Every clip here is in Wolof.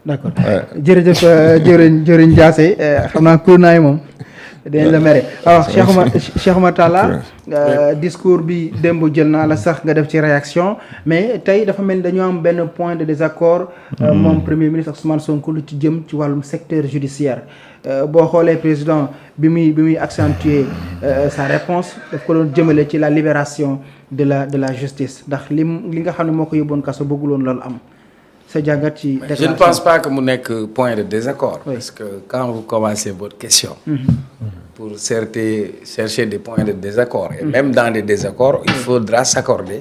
d'accord jërëjëf jëriñ Diassé xam naa kuréel moom dañ la mere alors Cheikh Oumar Talla discours bi démb jël naa la sax nga def ci réaction mais tey dafa mel ni dañoo am benn point de désaccord moom premier ministre Ousmane Sonko lu ci jëm ci wàllum secteur judiciaire boo xoolee président bi muy accentuer sa réponse daf ko doon jëmale ci la libération de la justice ndax li nga xam ne moo ko yóbboon kaso bëgguloon loolu am sa jàngat ci je ne pense pas que mu nekk point de désaccord parce que quand vous commencez votre question pour chercher des points de désaccord et même dans des désaccords il faudra s'accorder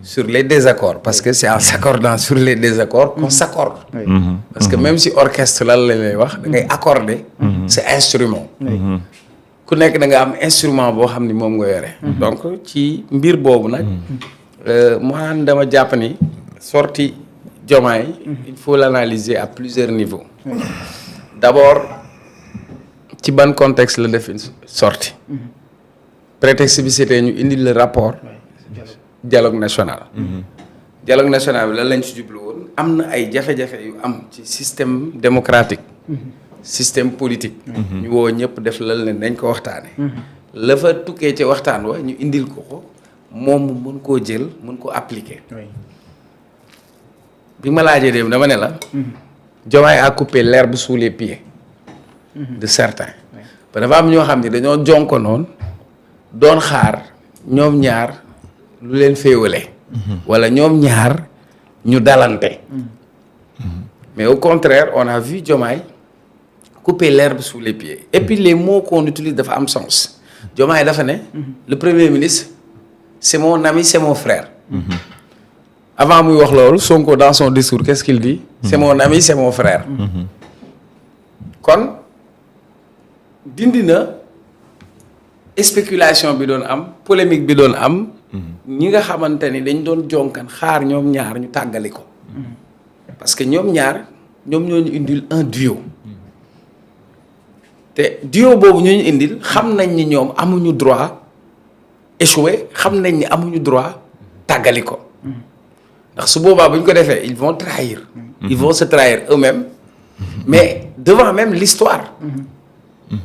sur les désaccords parce que c'est en s'accordant sur les désaccords qu'on s'accorde parce que même si orchestre lan la lay wax da ngay accorder sa instrument ku nekk da nga am instrument boo xam ni moom nga yore donc ci mbir boobu nag man dama jàpp ni sortie Diomaye il faut l'analyser à plusieurs niveaux d'abord ci ban contexte la def une sortie prétexte bi c'était ñu indi le rapport dialogue national dialogue national bi lan lañ ci jublu woon am na ay jafe-jafe yu am ci système démocratique système politique ñu woo ñëpp def lal ne nañ ko waxtaane la fa tukkee ci waxtaan wa ñu indil ko moom mu mën koo jël mën ko appliquer bi ma laajee dem dama ne la Diomaye a coupé l'herbe sous les pieds de certains dafa am ñoo xam ne dañoo jonko noonu doon xaar ñoom ñaar lu leen féewale wala ñoom ñaar ñu dalante mais au contraire on a vu Diomaye couper l'herbe sous les pieds et puis les mots qu'on utilise dafa am sens Diomaye dafa ne le premier ministre c'est mon ami c'est mon frère avant muy wax loolu Sonko dans son discours qu'est-ce qu'il dit c'est mon ami c'est mon frère kon dindi na spéculation bi doon am polémique bi doon am ñi nga xamante ni dañ doon jonkan xaar ñoom ñaar ñu tàggali ko parce que ñoom ñaar ñoom ñoo ñu indil un duo te duo boobu ñu indil xam nañ ni ñoom amuñu droit échouer xam nañ ni amuñu droit tàggali ko ndax su boobaa bu ñu ko defee ils vont trahir ils vont se trahir eux-mêmes mais devant même l'histoire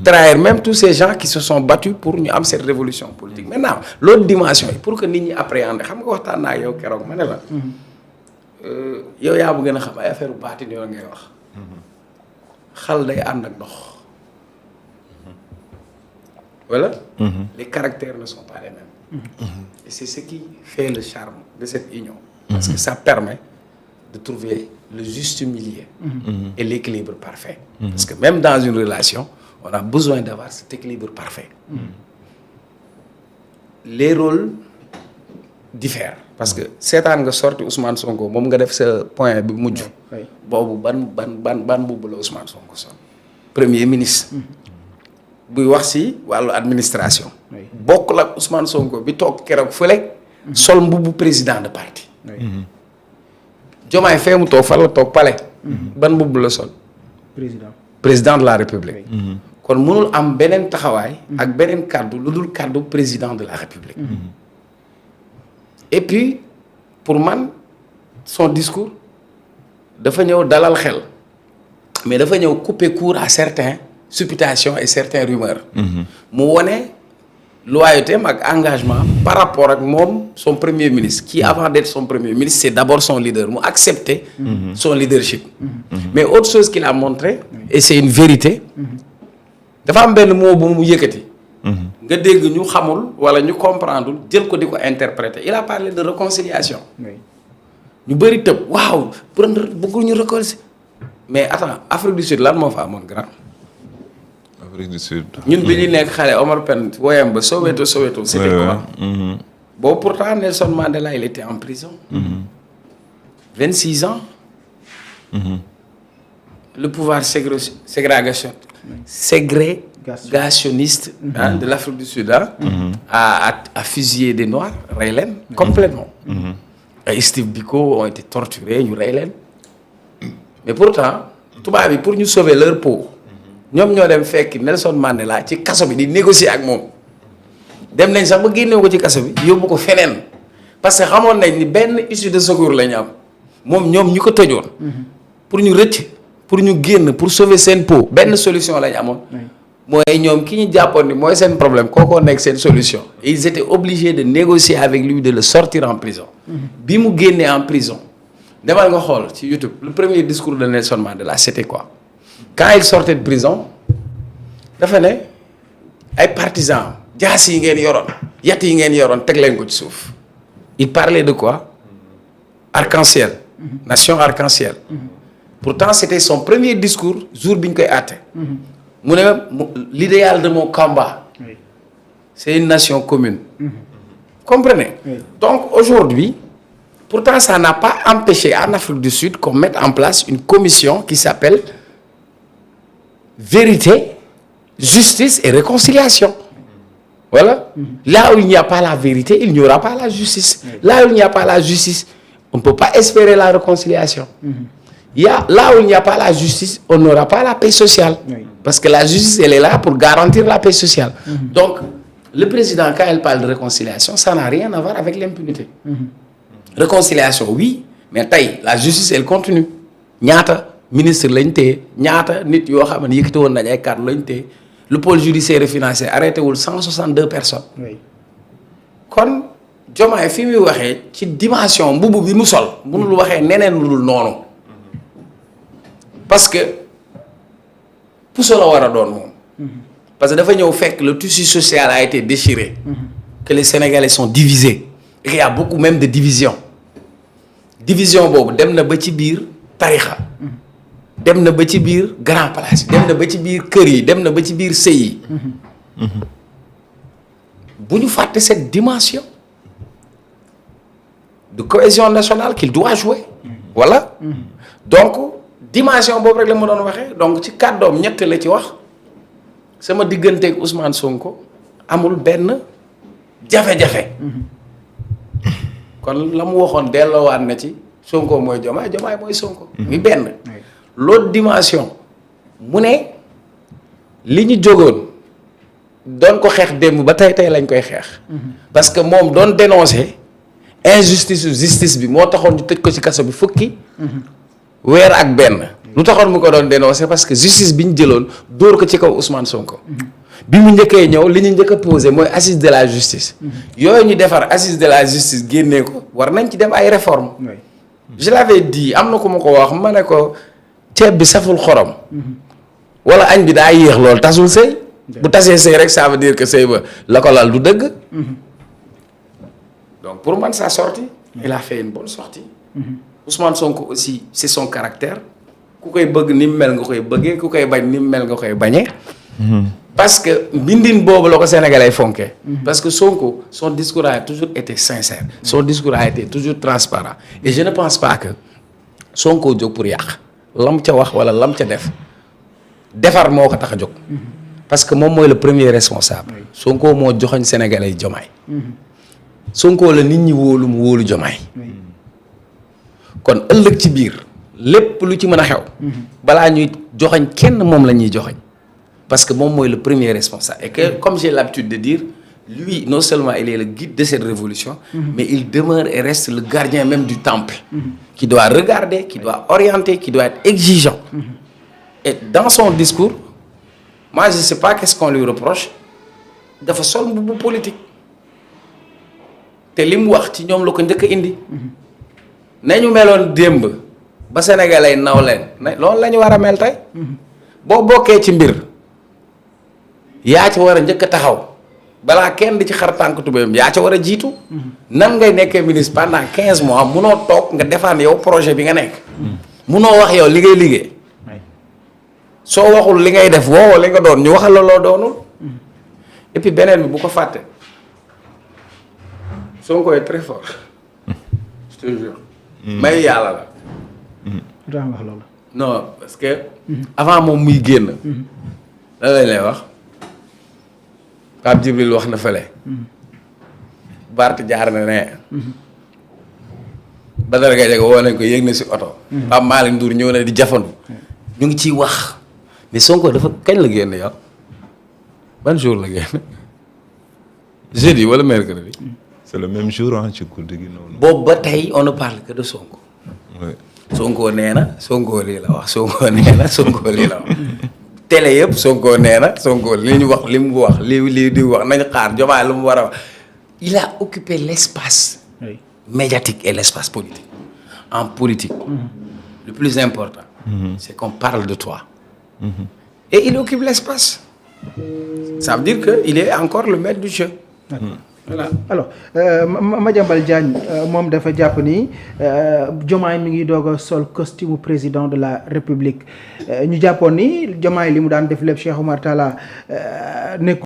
trahir même tous ces gens qui se sont battus pour ñu am cette révolution politique maintenant l'autre dimension yi pour que nit ñi appréhender xam nga waxtaan naa yow keroog ma ne la yow yaa bu gën a xam ay affaire u baatin yoo ngay wax xal day ànd ak ndox voilà les caractères ne sont pas les mêmes et c'est ce qui fait le charme de cette union parce que ça permet de trouver le juste milieu et l'équilibre parfait parce que même dans une relation on a besoin d'avoir cet équilibre parfait les rôles diffèrent parce que seetaan nga sorti Ousmane Sonko moom nga def sa point bi mujj boobu ban mbubb la Ousmane Sonko sol premier ministre buy wax ci wàllu administration bokkul ak Ousmane Sonko bi toog keroog fële sol mbubbu président de parti Diomaye fee mu toog fan la toog palais ban mbubb la sol président de la République kon mënul am beneen taxawaay ak beneen kàddu lu dul kàddu président de la République et puis pour man son discours dafa ñëw dalal xel mais dafa ñëw couper court à certaines supputations et certaines rumeurs mu wone loyauté ak engagement par rapport ak moom son premier ministre qui avant d'être son premier ministre c'est d'abord son leader mu accepter son leadership mais autre chose qu'il a montré et c'est une vérité dafa am benn mot bu mu yëkkati nga dégg ñu xamul wala ñu comprendre jël ko di ko interpréter il a parlé de réconciliation ñu bëri tëb waaw bëggul ñu réconcilier mais attends Afrique du Sud lan moo fa amoon grand Afrique du Sud ñun bi ñuy nekk xale Omar Pène woyam ba Soweto c'était quoi boobu pourtant Nelson Mandela il était en prison 26 ans le pouvoir ségrégationniste de l'Afrique du Sud a fusillé des Noirs rey leen complètement ay Steve Biko ont été torturés ñu rey leen mais pourtant tubaab yi pour ñu sauver leur peau ñoom ñoo dem fekk Nelson Mandela ci kaso bi di négocier ak moom dem nañ sax ba génne ko ci kaso bi yóbbu ko feneen parce que xamoon nañ ni benn issue de secours la ñu am moom ñoom ñu ko tëjoon pour ñu rëcc pour ñu génn pour sauver seen peau benn solution lañ amoon. mooy ñoom ki ñu jàppoon ni mooy seen problème kookoo nekk seen solution. ils étaient obligés de négocier avec lui de le sortir en prison. bi mu génnee en prison. demal nga xool ci YouTube le premier discours de Nelson Mandela c'était quoi quand il sortait de prison dafa ne ay partisans jaas yi ngeen yoroon yat yi ngeen yoroon teg leen ko ci suuf. il parlait de quoi arc-en-ciel. nation arc-en-ciel. pourtant c'était son premier discours jour bi ñu koy àtte. mu ne l'idéal de mon combat. Oui. C'est une nation commune. Comprenez? Oui. Donc aujourd'hui, pourtant ça n'a pas empêché en Afrique du Sud qu'on mette en place une commission qui s'appelle Vérité, Justice et Réconciliation. Voilà. Là où il n'y a pas la vérité, il n'y aura pas la justice. Là où il n'y a pas la justice, on ne peut pas espérer la réconciliation. Là où il n'y a pas la justice, on n'aura pas la paix sociale. Oui. Parce que la justice, elle est là pour garantir la paix sociale. Donc, le président, quand il parle de réconciliation, ça n'a rien à voir avec l'impunité. Réconciliation, oui, mais taille, la justice, elle continue. Ñaata ministre lañ téye ñaata nit yoo xam ne yëkkati woon nañ ay kàddu lañ téye le pôle judiciaire et financier arrêté wul 162 personnes. Oui. Kon Diomaye fi muy waxee ci dimension mbubu bi mu sol. mënul waxee neneen lu dul noonu. parce que puso la war a doon moom. parce que dafa ñëw fekk le tissu social a été déchiré. que les Sénégalais sont divisés. et qu'il y a beaucoup même de division. division boobu dem na ba ci biir tarixa dem na ba ci biir grand place yi dem na ba ci biir kër yi dem na ba ci biir sëy yi. bu ñu fàtte cette dimension de cohésion nationale qu'il doit jouer. voilà. donc dimension boobu rek la mu doon waxee donc ci kàddoom ñett la ci wax sama digganteeg Ousmane Sonko amul benn jafe-jafe. kon la mu waxoon delloowaat na ci Sonko mooy Diomaye Diomaye mooy Sonko. mi benn. l'autre dimension mu ne li ñu jógoon doon ko xeex démb ba tey lañ koy xeex. parce que moom doon dénoncer injustice justice bi moo taxoon ñu tëj ko ci kaso bi fukki. weer ak benn. lu taxoon mu ko doon dénoncer parce que justice bi ñu jëloon dóor ko ci kaw Ousmane Sonko. bi mu njëkkee ñëw li ñu njëkk a posé mooy assise de la justice. yooyu ñu defar assise de la justice génnee ko war nañ ci dem ay réformes. je l'avais dit am na ku ma ko wax ma ne ko ceeb bi saful xorom. wala añ bi daa yéex loolu tasul sëy. bu tasee sëy rek ça veut dire que sëy ba la ko lal du dëgg. donc pour man sa sortie il a fait une bonne sortie. Ousmane Sonko aussi c'est son caractère. ku koy bëgg ni mu mel nga koy bëggee ku koy bañ ni mu mel nga koy bañee. parce que mbindin boobu la ko Sénégalais fonkee. parce que Sonko son discours a toujours été sincère. son discours a été toujours transparent et je ne pense pas que Sonko jóg pour yàq lam ca wax wala lam ca def defar moo ko tax a jóg. parce que moom mooy le premier responsable. Sonko moo joxoñ Sénégalais yi Diomaye. Sonko la nit ñi wóolu mu wóolu Diomaye. kon ëllëg ci biir lépp lu ci mën a xew. balaa ñuy joxoñ kenn moom la ñuy joxoñ parce que moom mooy le premier responsable et que comme j'ai l'habitude de dire lui non seulement il est le guide de cette révolution mais il demeure et reste le gardien même du temple qui doit regarder, qui doit orienter, qui doit être exigeant et dans son discours moi je sais pas qu'est-ce qu'on lui reproche dafa sol mbubu politique te li mu wax ci ñoom la ko njëkk a indi nañu meloon démb ba Sénégalais naw leen loolu la ñu war a mel tey boo bokkee ci mbir yaa ci war a njëkk a taxaw balaa kenn di ci xar tànk tubéyam yaa ci war a jiitu nan ngay nekkee ministre pendant 15 mois munoo toog nga défendre yow projet bi nga nekk munoo wax yow li ngay liggéey soo waxul li ngay def woowoo li nga doon ñu waxal la loo doonul et puis beneen bi bu ko fàtte Sonko est très fort je te jure may yàlla la wax loolu non parce que avant moom muy génn lan lañ lay wax Pape Djibril wax na fële Bart jaar na ne Badara Gadiaga woo nañ ko yéeg na si oto Pape Malick Ndour ñëw na di jafandu ñu ngi ciy wax mais Sonko dafa kañ la génn yow ban jour la génn jeudi wala mercredi c'est le même jour ci guddi gi noonu. boobu ba tey on ne parle que de Sonko. oui. Sonko nee na Sonko lii la wax Sonko nee na Sonko lii la wax télé yëpp Sonko nee na Sonko li ñu wax li mu wax lii di wax nañu xaar Diomaye lu mu war a wax il a occupé l'espace médiatique et l'espace politique. En politique, le plus important, c'est qu'on parle de toi. Et il occupe l'espace. Ça veut dire qu'il est encore le maître du jeu. Voilà. Alors Madiambal Diagne moom dafa jàpp ni Diomaye mi ngi doog a sol costume président de la République ñu jàppoon ni Diomaye li mu daan def lépp Cheikh Oumar Talla nekk